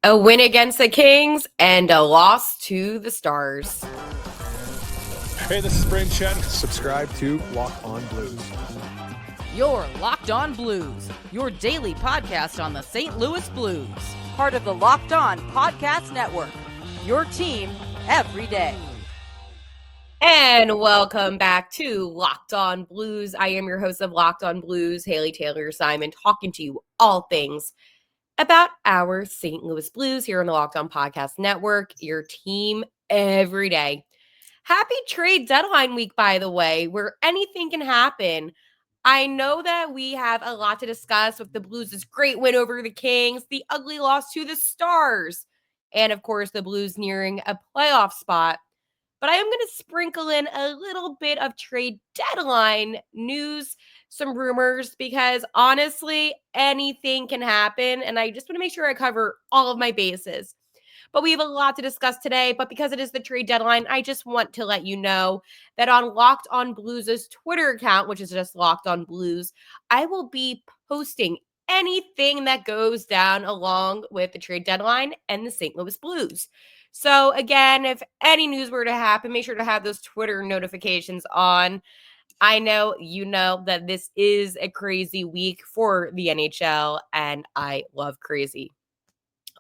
A win against the Kings and a loss to the Stars. Hey, this is Braden Chen. Subscribe to Locked On Blues. You're Locked On Blues, your daily podcast on the St. Louis Blues. Part of the Locked On Podcast Network, your team every day. And welcome back to Locked On Blues. I am your host of Locked On Blues, Haley Taylor Simon, talking to you all things about our St. Louis Blues here on the Locked On Podcast Network, your team every day. Happy trade deadline week, by the way, where anything can happen. I know that we have a lot to discuss with the Blues' great win over the Kings, the ugly loss to the Stars, and of course the Blues nearing a playoff spot. But I am going to sprinkle in a little bit of trade deadline news, some rumors, because honestly, anything can happen. And I just want to make sure I cover all of my bases. But we have a lot to discuss today. But because it is the trade deadline, I just want to let you know that on Locked On Blues' Twitter account, which is just Locked On Blues, I will be posting anything that goes down along with the trade deadline and the St. Louis Blues. So again, if any news were to happen, make sure to have those Twitter notifications on. I know you know that this is a crazy week for the NHL, and I love crazy.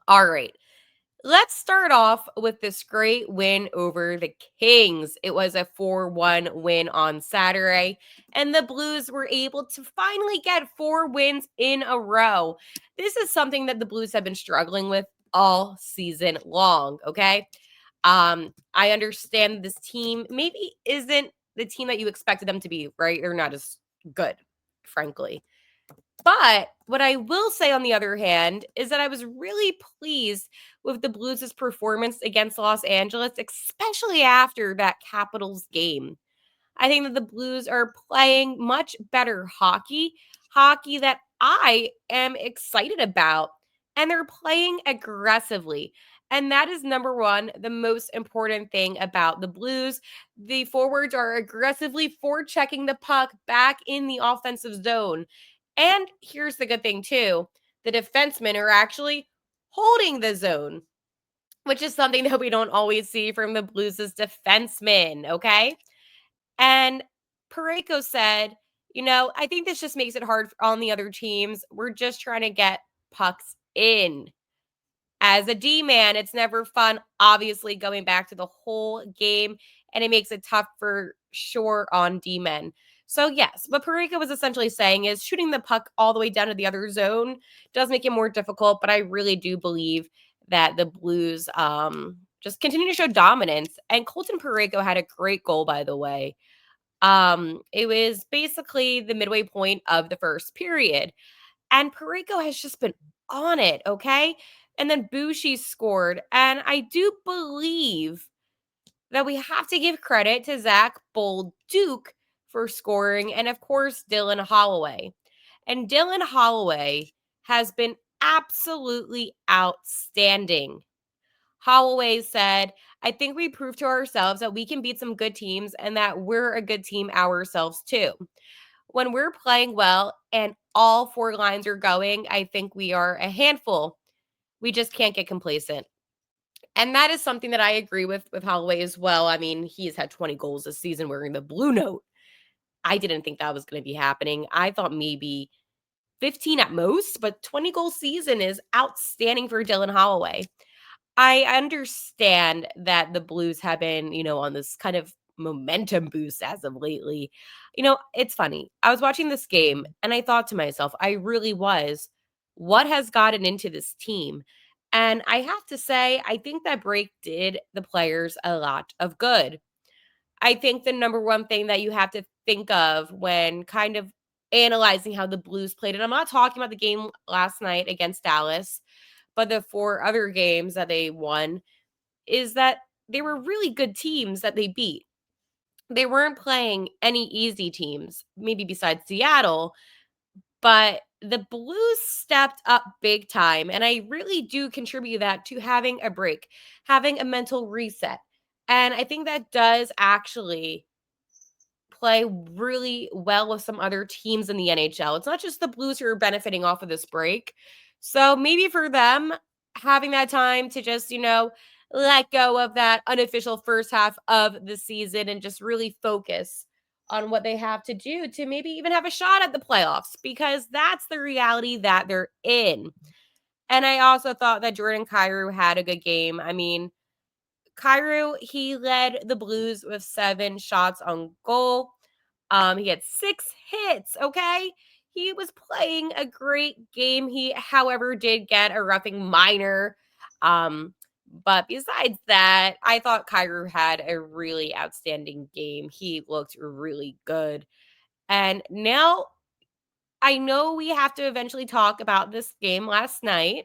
All right. Let's start off with this great win over the Kings. It was a 4-1 win on Saturday, and the Blues were able to finally get 4 wins in a row. This is something that the Blues have been struggling with all season long, okay? I understand this team maybe isn't the team that you expected them to be, right? They're not as good, frankly. But what I will say, on the other hand, is that I was really pleased with the Blues' performance against Los Angeles, especially after that Capitals game. I think that the Blues are playing much better hockey that I am excited about, and they're playing aggressively. And that is number one, the most important thing about the Blues. The forwards are aggressively forechecking the puck back in the offensive zone. And here's the good thing, too. The defensemen are actually holding the zone, which is something that we don't always see from the Blues' defensemen, okay? And Parayko said, I think this just makes it hard on the other teams. We're just trying to get pucks in. As a D-man, it's never fun, obviously, going back to the whole game, and it makes it tough for sure on D-men. So, yes, what Parayko was essentially saying is shooting the puck all the way down to the other zone does make it more difficult, but I really do believe that the Blues just continue to show dominance. And Colton Parayko had a great goal, by the way. It was basically the midway point of the first period. And Parayko has just been on it, okay? And then Bushi scored. And I do believe that we have to give credit to Zach Bolduc for scoring, and of course, Dylan Holloway. And Dylan Holloway has been absolutely outstanding. Holloway said, I think we proved to ourselves that we can beat some good teams and that we're a good team ourselves too. When we're playing well and all 4 lines are going, I think we are a handful. We just can't get complacent. And that is something that I agree with Holloway as well. I mean, he's had 20 goals this season wearing the blue note. I didn't think that was going to be happening. I thought maybe 15 at most, but 20 goal season is outstanding for Dylan Holloway. I understand that the Blues have been, on this kind of momentum boost as of lately. It's funny. I was watching this game and I thought to myself, I really was, what has gotten into this team? And I have to say, I think that break did the players a lot of good. I think the number one thing that you have to think of when kind of analyzing how the Blues played, and I'm not talking about the game last night against Dallas, but the 4 other games that they won, is that they were really good teams that they beat. They weren't playing any easy teams, maybe besides Seattle, but the Blues stepped up big time. And I really do contribute that to having a break, having a mental reset. And I think that does actually play really well with some other teams in the NHL. It's not just the Blues who are benefiting off of this break. So maybe for them, having that time to just, let go of that unofficial first half of the season and just really focus on what they have to do to maybe even have a shot at the playoffs, because that's the reality that they're in. And I also thought that Jordan Kyrou had a good game. I mean, Kyrou, he led the Blues with 7 shots on goal. He had 6 hits, okay? He was playing a great game. He, however, did get a roughing minor. But besides that, I thought Kyrou had a really outstanding game. He looked really good. And now I know we have to eventually talk about this game last night,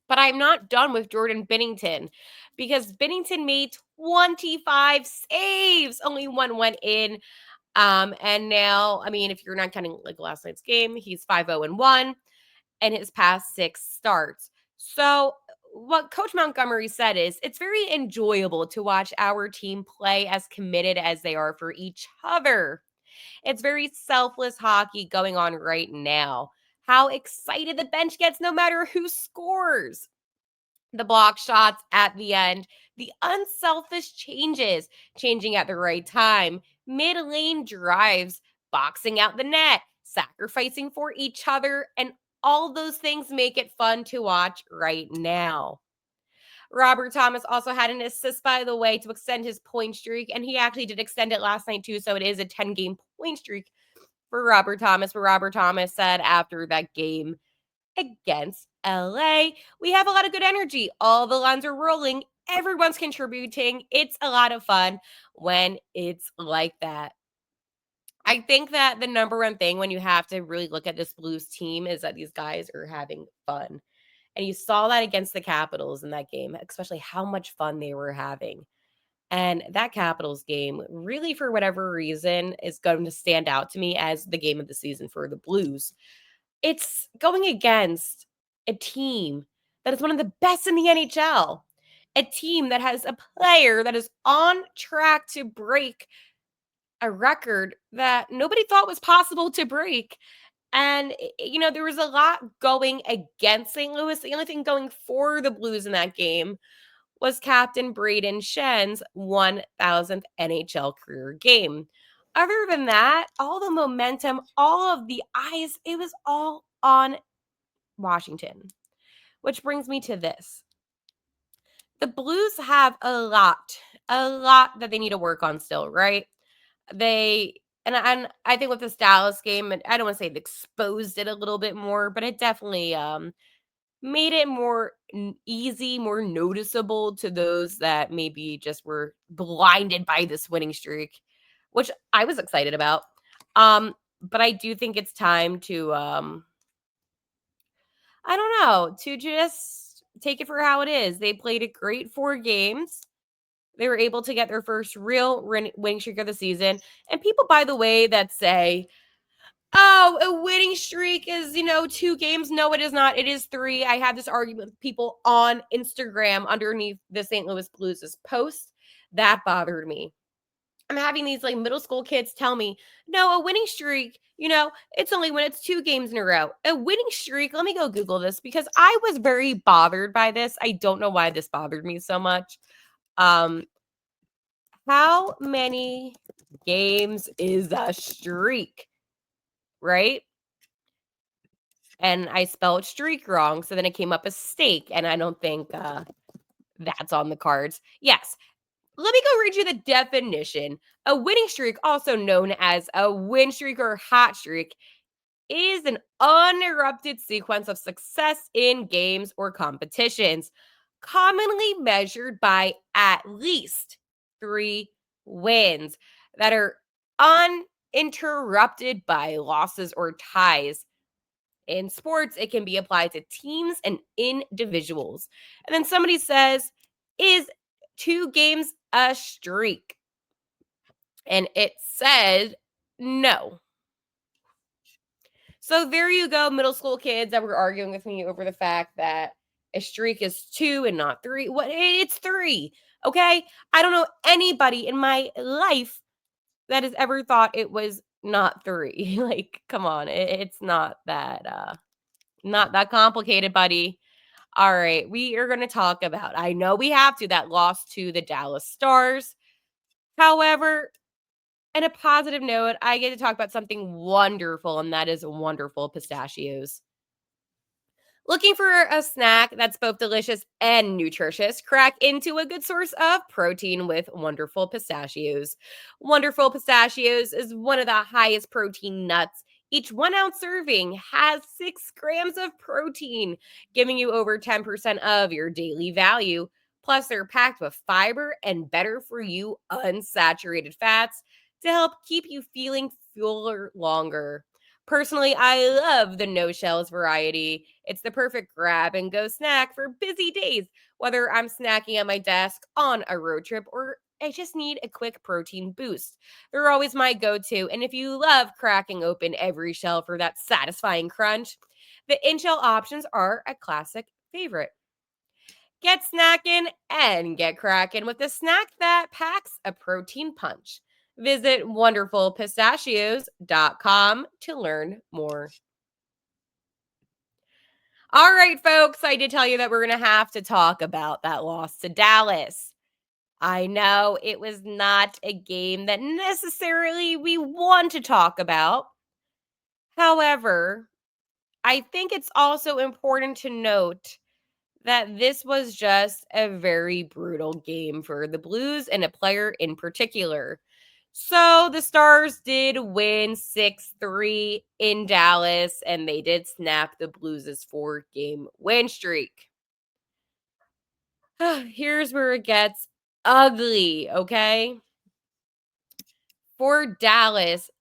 but I'm not done with Jordan Binnington, because Binnington made 25 saves. Only one went in. And now, I mean, if you're not counting like last night's game, he's 5-0-1 and his past 6 starts. So what Coach Montgomery said is it's very enjoyable to watch our team play as committed as they are for each other. It's very selfless hockey going on right now. How excited the bench gets no matter who scores. The block shots at the end, the unselfish changes, changing at the right time, mid lane drives, boxing out the net, sacrificing for each other, and all those things make it fun to watch right now. Robert Thomas also had an assist, by the way, to extend his point streak, and he actually did extend it last night too, so it is a 10-game point streak for Robert Thomas. But Robert Thomas said after that game against LA, we have a lot of good energy. All the lines are rolling. Everyone's contributing. It's a lot of fun when it's like that. I think that the number one thing when you have to really look at this Blues team is that these guys are having fun. And you saw that against the Capitals in that game, especially how much fun they were having. And that Capitals game, really, for whatever reason, is going to stand out to me as the game of the season for the Blues. It's going against a team that is one of the best in the NHL, a team that has a player that is on track to break a record that nobody thought was possible to break. And, there was a lot going against St. Louis. The only thing going for the Blues in that game was Captain Braden Shen's 1,000th NHL career game. Other than that, all the momentum, all of the eyes, it was all on Washington. Which brings me to this. The Blues have a lot that they need to work on still, right? And I think with this Dallas game, and I don't want to say it exposed it a little bit more, but it definitely made it more easy, more noticeable to those that maybe just were blinded by this winning streak, which I was excited about. But I do think it's time to I don't know, to just take it for how it is. They played a great 4 games. They were able to get their first real winning streak of the season. And people, by the way, that say, oh, a winning streak is, 2 games. No, it is not. It is 3. I had this argument with people on Instagram underneath the St. Louis Blues' post. That bothered me. I'm having these like middle school kids tell me, no, a winning streak, it's only when it's 2 games in a row. A winning streak, let me go Google this because I was very bothered by this. I don't know why this bothered me so much. How many games is a streak? Right? And I spelled streak wrong, so then it came up as steak, and I don't think that's on the cards. Yes. Let me go read you the definition. A winning streak, also known as a win streak or hot streak, is an uninterrupted sequence of success in games or competitions, commonly measured by at least 3 wins that are uninterrupted by losses or ties. In sports, it can be applied to teams and individuals. And then somebody says, is 2 games a streak? And it said no. So there you go, middle school kids that were arguing with me over the fact that a streak is 2 and not 3. What? It's 3. Okay? I don't know anybody in my life that has ever thought it was not 3. Like, come on. It's not that complicated, buddy. All right, we are going to talk about, I know we have to, that loss to the Dallas Stars. However, in a positive note, I get to talk about something wonderful, and that is wonderful pistachios. Looking for a snack that's both delicious and nutritious? Crack into a good source of protein with Wonderful Pistachios. Wonderful Pistachios is one of the highest protein nuts. Each 1 ounce serving has 6 grams of protein, giving you over 10% of your daily value. Plus, they're packed with fiber and better for you unsaturated fats to help keep you feeling fuller longer. Personally, I love the no shells variety. It's the perfect grab and go snack for busy days, whether I'm snacking at my desk on a road trip or I just need a quick protein boost. They're always my go to. And if you love cracking open every shell for that satisfying crunch, the in shell options are a classic favorite. Get snackin' and get crackin' with a snack that packs a protein punch. Visit wonderfulpistachios.com to learn more. All right, folks, I did tell you that we're going to have to talk about that loss to Dallas. I know it was not a game that necessarily we want to talk about. However, I think it's also important to note that this was just a very brutal game for the Blues and a player in particular. So the Stars did win 6-3 in Dallas, and they did snap the Blues' 4-game win streak. Here's where it gets ugly, okay? For Dallas,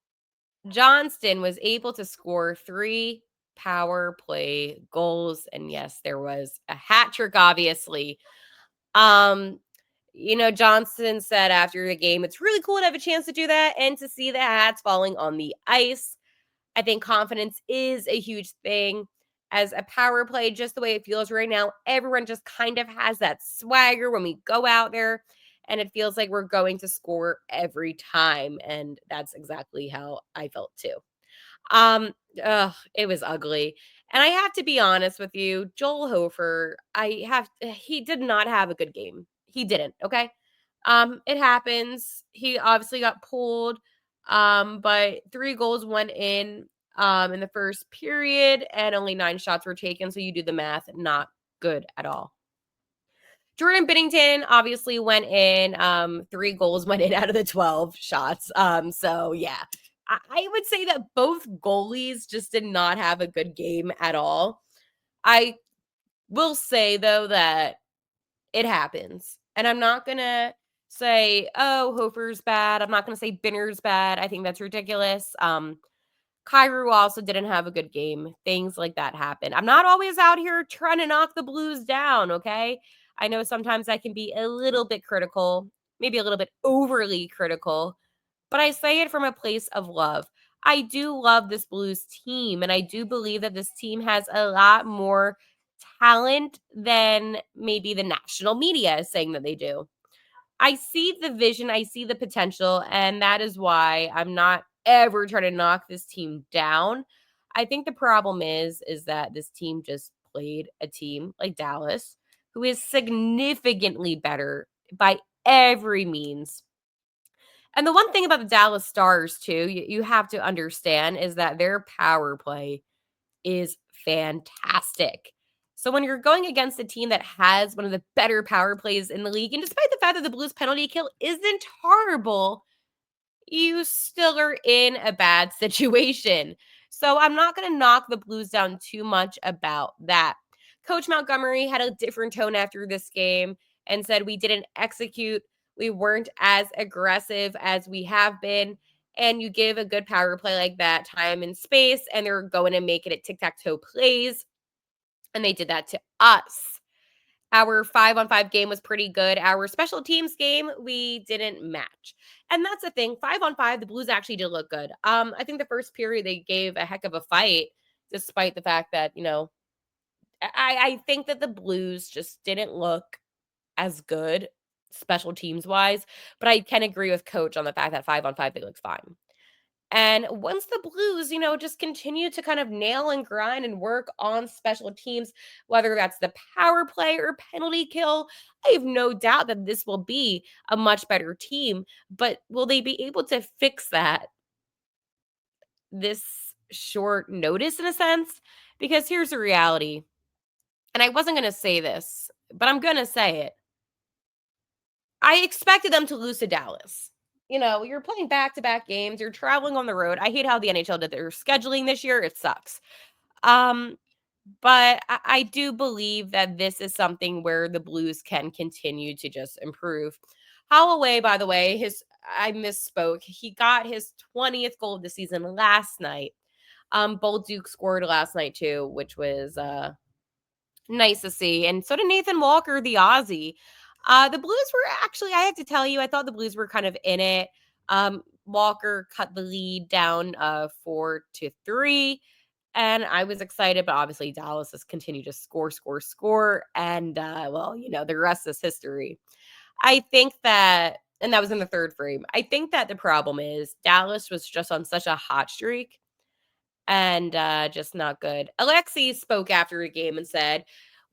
Johnston was able to score 3 power play goals. And yes, there was a hat trick, obviously. Johnston said after the game, it's really cool to have a chance to do that and to see the hats falling on the ice. I think confidence is a huge thing. As a power play, just the way it feels right now, everyone just kind of has that swagger when we go out there, and it feels like we're going to score every time. And that's exactly how I felt too. Um, it was ugly. And I have to be honest with you, Joel Hofer, he did not have a good game. He didn't, okay? It happens. He obviously got pulled. But 3 goals went in the first period and only 9 shots were taken, so you do the math, not good at all. Jordan Binnington obviously went in. 3 goals went in out of the 12 shots. So yeah, I would say that both goalies just did not have a good game at all. I will say though that it happens, and I'm not gonna say, oh, Hofer's bad. I'm not gonna say Binner's bad. I think that's ridiculous. Kyrou also didn't have a good game. Things like that happen. I'm not always out here trying to knock the Blues down, okay? I know sometimes I can be a little bit critical, maybe a little bit overly critical, but I say it from a place of love. I do love this Blues team, and I do believe that this team has a lot more talent than maybe the national media is saying that they do. I see the vision, I see the potential, and that is why I'm not ever trying to knock this team down. I think the problem is that this team just played a team like Dallas, who is significantly better by every means. And the one thing about the Dallas Stars, too, you have to understand is that their power play is fantastic. So when you're going against a team that has one of the better power plays in the league, and despite the fact that the Blues penalty kill isn't horrible, you still are in a bad situation. So I'm not going to knock the Blues down too much about that. Coach Montgomery had a different tone after this game and said we didn't execute. We weren't as aggressive as we have been. And you give a good power play like that time and space, and they're going to make it a tic-tac-toe plays. And they did that to us. Our 5-on-5 game was pretty good. Our special teams game, we didn't match. And that's the thing. 5-on-5, the Blues actually did look good. I think the first period they gave a heck of a fight, despite the fact that, I think that the Blues just didn't look as good special teams wise. But I can agree with Coach on the fact that 5-on-5, they looked fine. And once the Blues, just continue to kind of nail and grind and work on special teams, whether that's the power play or penalty kill, I have no doubt that this will be a much better team. But will they be able to fix that this short notice in a sense? Because here's the reality. And I wasn't going to say this, but I'm going to say it. I expected them to lose to Dallas. You're playing back-to-back games, you're traveling on the road. I hate how the NHL did their scheduling this year. It sucks. Um, but I do believe that this is something where the Blues can continue to just improve. Holloway, by the way, I misspoke. He got his 20th goal of the season last night. Bolduc scored last night too, which was nice to see. And so did Nathan Walker, the Aussie. The Blues were actually, I have to tell you, I thought the Blues were kind of in it. Walker cut the lead down 4-3. And I was excited, but obviously Dallas has continued to score. And, the rest is history. I think that, and that was in the third frame. I think that the problem is Dallas was just on such a hot streak and just not good. Alexei spoke after a game and said,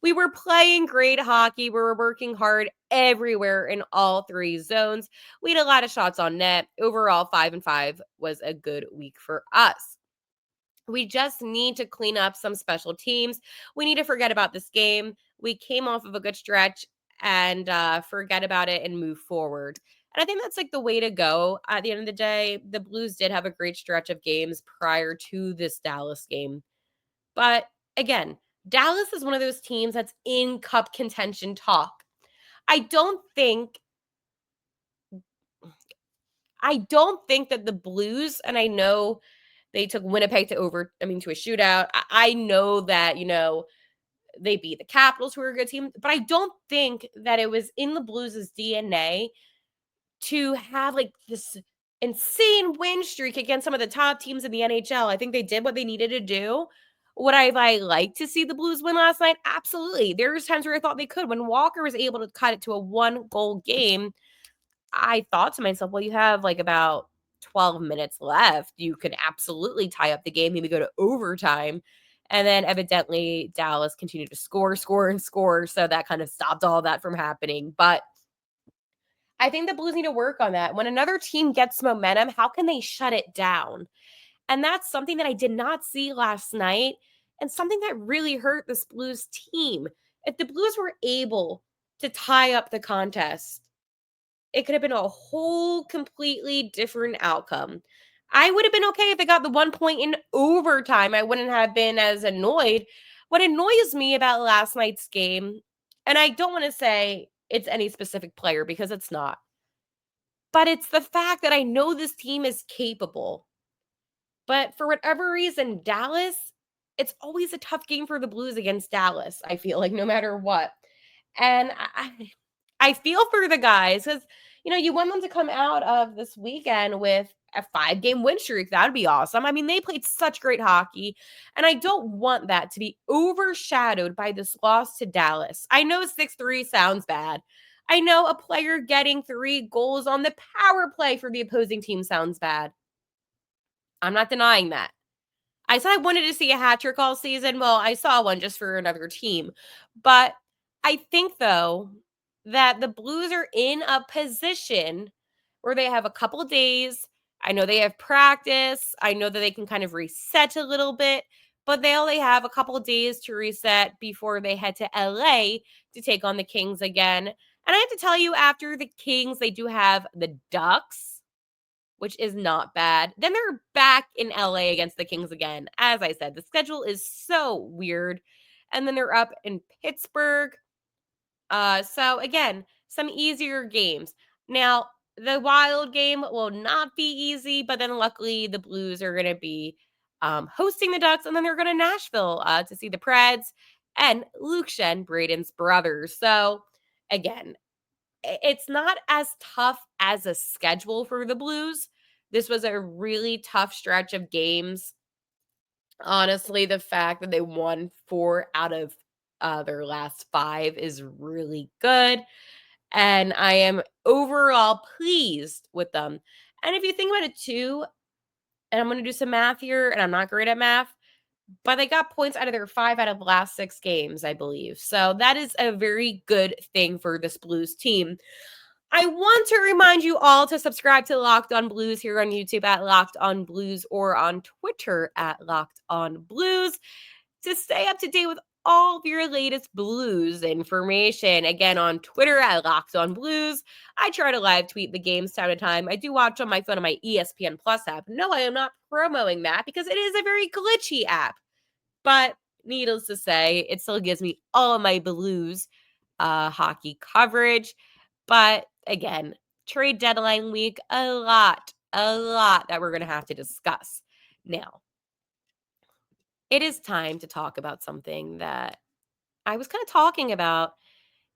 "We were playing great hockey. We were working hard everywhere in all three zones. We had a lot of shots on net. Overall, 5-5 was a good week for us. We just need to clean up some special teams. We need to forget about this game. We came off of a good stretch and forget about it and move forward." And I think that's like the way to go at the end of the day. The Blues did have a great stretch of games prior to this Dallas game. But again, Dallas is one of those teams that's in cup contention talk. I don't think that the Blues, and I know they took Winnipeg to a shootout. I know that, they beat the Capitals, who are a good team, but I don't think that it was in the Blues' DNA to have like this insane win streak against some of the top teams in the NHL. I think they did what they needed to do. Would I like to see the Blues win last night? Absolutely. There's times where I thought they could. When Walker was able to cut it to a 1-goal game, I thought to myself, well, you have like about 12 minutes left. You could absolutely tie up the game, maybe go to overtime. And then evidently Dallas continued to score. So that kind of stopped all that from happening. But I think the Blues need to work on that. When another team gets momentum, how can they shut it down? And that's something that I did not see last night and something that really hurt this Blues team. If the Blues were able to tie up the contest, it could have been a whole completely different outcome. I would have been okay if they got the 1 point in overtime. I wouldn't have been as annoyed. What annoys me about last night's game, and I don't want to say it's any specific player because it's not, but it's the fact that I know this team is capable. But for whatever reason, Dallas, it's always a tough game for the Blues against Dallas, I feel like, no matter what. And I feel for the guys because, you want them to come out of this weekend with a 5-game win streak. That would be awesome. I mean, they played such great hockey, and I don't want that to be overshadowed by this loss to Dallas. I know 6-3 sounds bad. I know a player getting 3 goals on the power play for the opposing team sounds bad. I'm not denying that. I said I wanted to see a hat trick all season. Well, I saw one just for another team. But I think, though, that the Blues are in a position where they have a couple of days. I know they have practice. I know that they can kind of reset a little bit, but they only have a couple of days to reset before they head to LA to take on the Kings again. And I have to tell you, after the Kings, they do have the Ducks, which is not bad. Then they're back in LA against the Kings again. As I said, the schedule is so weird. And then they're up in Pittsburgh. So again, some easier games. Now, the Wild game will not be easy, but then luckily the Blues are going to be hosting the Ducks, and then they're going to Nashville to see the Preds and Luke Shen, Braden's brother. So again, it's not as tough as a schedule for the Blues. This was a really tough stretch of games. Honestly, the fact that they won 4 out of their last 5 is really good. And I am overall pleased with them. And if you think about it too, and I'm going to do some math here, and I'm not great at math, but they got points out of their 5 out of the last 6 games, I believe. So that is a very good thing for this Blues team. I want to remind you all to subscribe to Locked On Blues here on YouTube at Locked On Blues or on Twitter at Locked On Blues to stay up to date with all of your latest Blues information. Again, on Twitter at Locked On Blues. I try to live tweet the games time to time. I do watch on my phone on my ESPN Plus app. No, I am not promoting that because it is a very glitchy app. But needless to say, it still gives me all of my Blues hockey coverage. But again, trade deadline week, a lot that we're going to have to discuss. Now, it is time to talk about something that I was kind of talking about,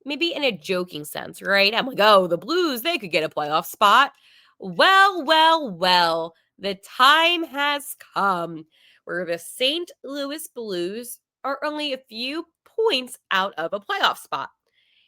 maybe in a joking sense, right? I'm like, oh, the Blues, they could get a playoff spot. Well, the time has come where the St. Louis Blues are only a few points out of a playoff spot.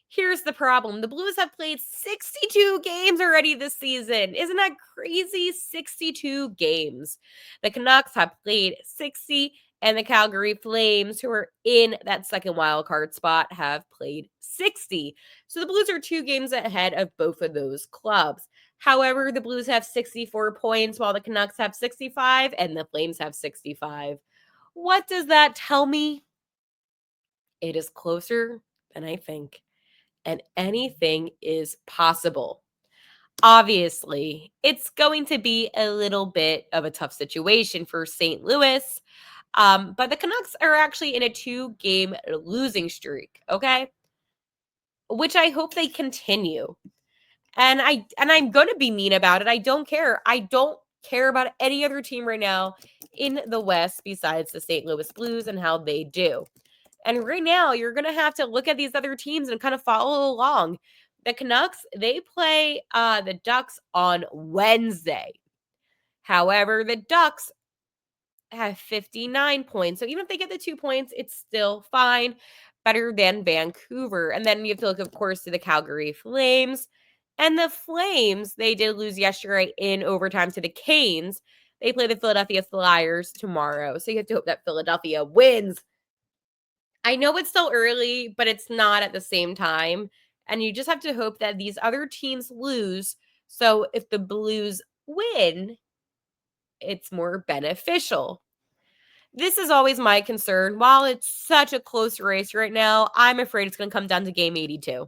Here's the problem. The Blues have played 62 games already this season. Isn't that crazy? 62 games. The Canucks have played 60, and the Calgary Flames, who are in that second wild card spot, have played 60. So the Blues are 2 games ahead of both of those clubs. However, the Blues have 64 points, while the Canucks have 65, and the Flames have 65. What does that tell me? It is closer than I think, and anything is possible. Obviously, it's going to be a little bit of a tough situation for St. Louis, but the Canucks are actually in a 2-game losing streak, okay? Which I hope they continue. And I'm going to be mean about it. I don't care. I don't care about any other team right now in the West besides the St. Louis Blues and how they do. And right now, you're going to have to look at these other teams and kind of follow along. The Canucks, they play the Ducks on Wednesday. However, the Ducks have 59 points. So even if they get the 2 points, it's still fine. Better than Vancouver. And then you have to look, of course, to the Calgary Flames. And the Flames, they did lose yesterday in overtime to the Canes. They play the Philadelphia Flyers tomorrow. So you have to hope that Philadelphia wins. I know it's still early, but it's not at the same time. And you just have to hope that these other teams lose. So if the Blues win, it's more beneficial. This is always my concern. While it's such a close race right now, I'm afraid it's going to come down to game 82.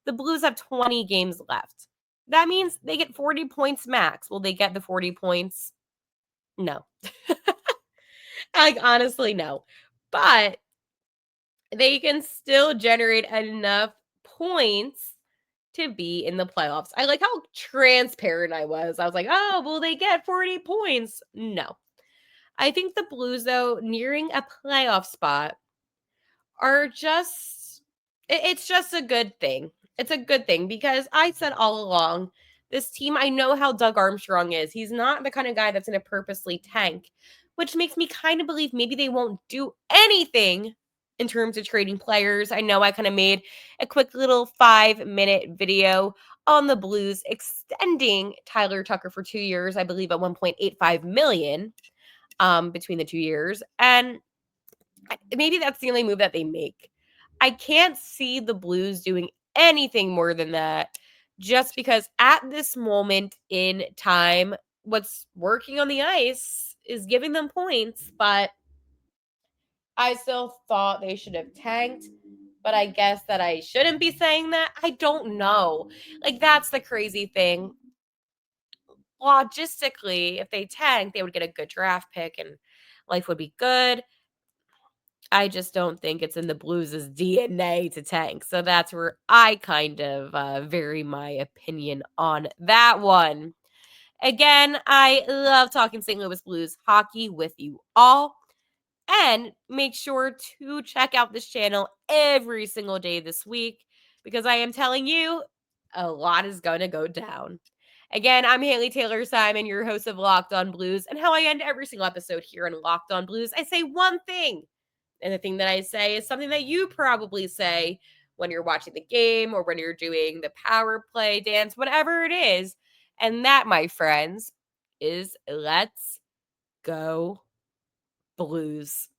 The Blues have 20 games left. That means they get 40 points max. Will they get the 40 points? No. Like, honestly, no. But they can still generate enough points to be in the playoffs. I like how transparent I was. I was like, oh, will they get 40 points? No. I think the Blues, though, nearing a playoff spot are just, it's just a good thing. It's a good thing because I said all along, this team, I know how Doug Armstrong is. He's not the kind of guy that's going to purposely tank, which makes me kind of believe maybe they won't do anything in terms of trading players. I know I kind of made a quick little 5-minute video on the Blues extending Tyler Tucker for 2 years, I believe at $1.85 million between the 2 years. And maybe that's the only move that they make. I can't see the Blues doing anything more than that just because at this moment in time, what's working on the ice is giving them points, but I still thought they should have tanked. But I guess that I shouldn't be saying that. I don't know. Like, that's the crazy thing. Logistically, if they tanked, they would get a good draft pick and life would be good. I just don't think it's in the Blues' DNA to tank. So that's where I kind of vary my opinion on that one. Again, I love talking St. Louis Blues hockey with you all. And make sure to check out this channel every single day this week because I am telling you, a lot is going to go down. Again, I'm Haley Taylor Simon, your host of Locked On Blues. And how I end every single episode here on Locked On Blues, I say one thing. And the thing that I say is something that you probably say when you're watching the game or when you're doing the power play dance, whatever it is. And that, my friends, is let's Go Blues.